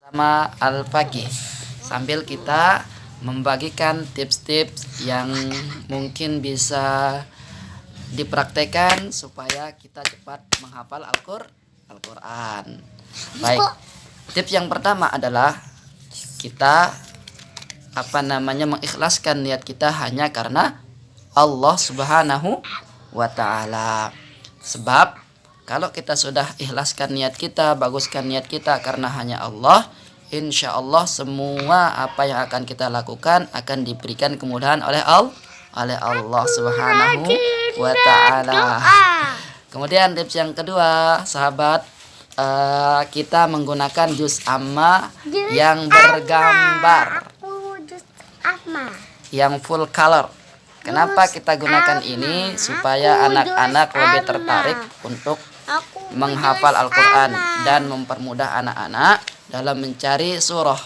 Sama Al-Faqih, sambil kita membagikan tips-tips yang mungkin bisa dipraktekkan supaya kita cepat menghafal Al-Quran. Baik, tips yang pertama adalah kita mengikhlaskan niat kita hanya karena Allah Subhanahu wa Ta'ala. Sebab kalau kita sudah ikhlaskan niat kita, baguskan niat kita karena hanya Allah, insya Allah semua apa yang akan kita lakukan akan diberikan kemudahan oleh Allah Subhanahu wa Ta'ala. Kemudian tips yang kedua, sahabat, kita menggunakan juz amma yang bergambar, yang full color. Kenapa kita gunakan ini? Supaya anak-anak lebih tertarik untuk menghafal Al-Quran dan mempermudah anak-anak dalam mencari surah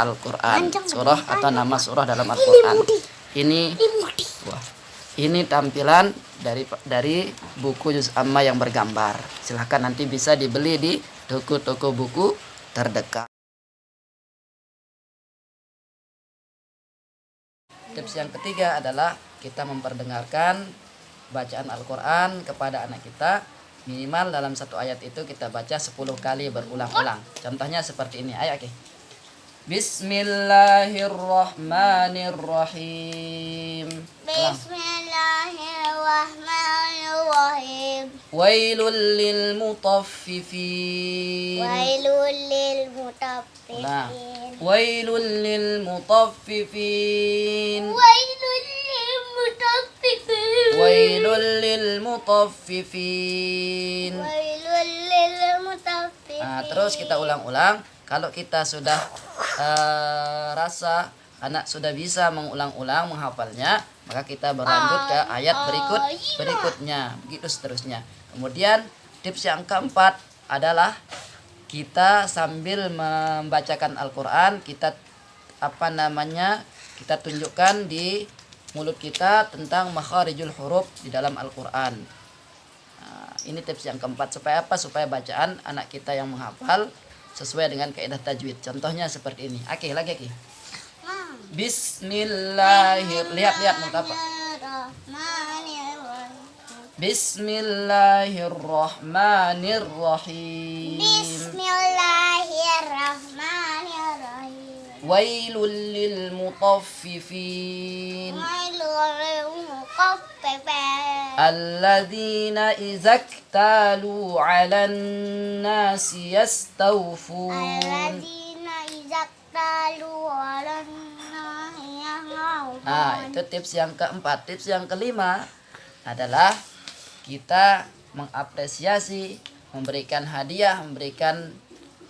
Al-Quran, surah atau nama surah dalam Al-Quran. Ini tampilan dari buku juz amma yang bergambar. Silahkan nanti bisa dibeli di toko-toko buku terdekat. Tips yang ketiga adalah kita memperdengarkan bacaan Al-Quran kepada anak kita. Minimal dalam satu ayat itu kita baca 10 kali berulang-ulang. Contohnya seperti ini. Ayo, oke. Bismillahirrahmanirrahim. Bismillahirrahmanirrahim. Wailul lil mutaffifin. Wailul lil mutaffifin. Wailul lil mutaffifin. Wailul lil mutaffifin. Wailul lil mutaffifin. Wailul lil mutaffifin. Nah, terus kita ulang-ulang. Kalau kita sudah rasa anak sudah bisa mengulang-ulang menghafalnya, maka kita berlanjut ke ayat berikutnya, begitu seterusnya. Kemudian tips yang keempat adalah kita sambil membacakan Al-Quran, kita kita tunjukkan di mulut kita tentang makharijul huruf di dalam Al-Quran. Nah, ini tips yang keempat. Supaya apa? Supaya bacaan anak kita yang menghafal sesuai dengan kaidah tajwid. Contohnya seperti ini. Oke, lagi Aki. Lihat mutapa. Bismillahirrahmanirrahim. Bismillahirrahmanirrahim. Wailul lil mutaffifin. Wailul lil mutaffifin. Alladzina izaktalu 'alan nasi yastawfun. Alladzina izaktalu 'alan nasi yastawfun. Nah, itu tips yang keempat. Tips yang kelima adalah kita mengapresiasi, memberikan hadiah, memberikan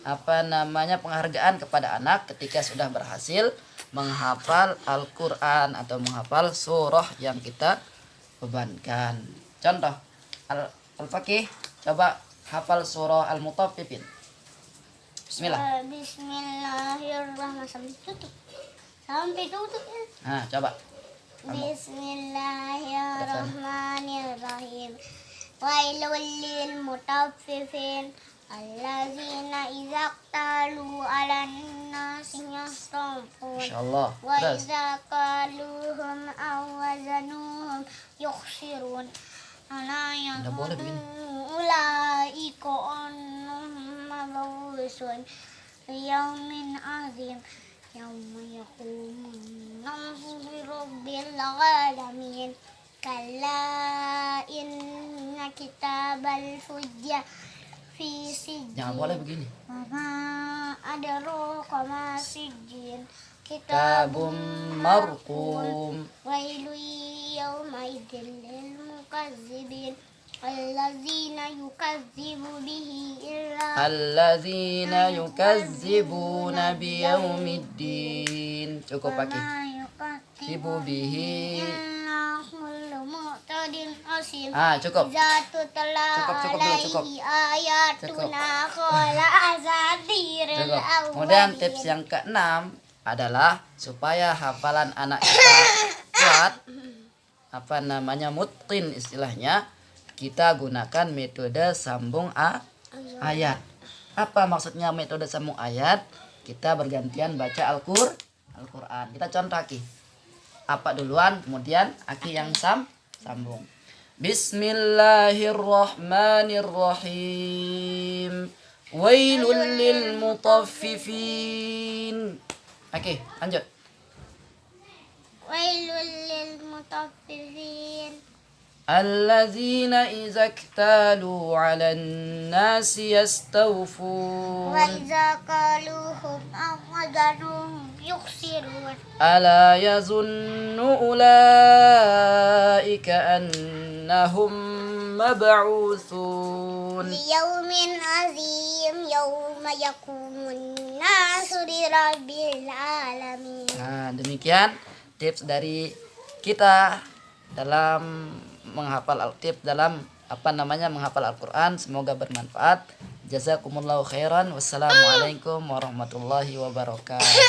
penghargaan kepada anak ketika sudah berhasil menghafal Al-Quran atau menghafal surah yang kita bebankan. Contoh, Al-Faqih, coba hafal surah Al-Mutaffifin. Bismillah. Bismillahirrahmanirrahim. Sampai tutup ya. Nah, coba. Bismillahirrahmanirrahim. Wailul lil mutaffifin. Allazina izaqtalu 'alan nasi yastawfun. Insyaallah. Wa Terus. idza qaluhum aw wazanuhum yukhsirun. Ala Nggak boleh begini. ulaika annahum mabusun yaumin azim yauma yaqumun nasu rabbil alamin. Kalla inna kitabal fujjar fi sijjin. Jangan boleh begini. Mama adraka ma sijjin. Kitabum marqum. Wailu yawma idzil lil mukazzibin. Allazina yukazzibuna biyaumiddin. Cukup pakai. Yukadzibu bihi. Cukup. Cukup. Kemudian tips yang keenam adalah supaya hafalan anak kita kuat, mutqin istilahnya, kita gunakan metode sambung ayat. Apa maksudnya metode sambung ayat? kita bergantian baca Al-Quran. Kita contoh Aki. Apa duluan, kemudian Aki yang sambung. Bismillahirrahmanirrahim. Wailul lil mutaffifin. Oke, lanjut. Wailul lil mutaffifin. Alladzina idza iktalu 'alan nasi yastawfun. Wa idza qaluhum aw wadanuhum yukhsirun. Ala yazunnu ulaika annahum mab'utsun. Liyaumin azim yauma yakumun nasu lirabbil alamin. Nah, demikian tips dari kita dalam menghafal menghafal Al-Quran. Semoga bermanfaat. Jazakumullahu khairan. Wassalamualaikum warahmatullahi wabarakatuh.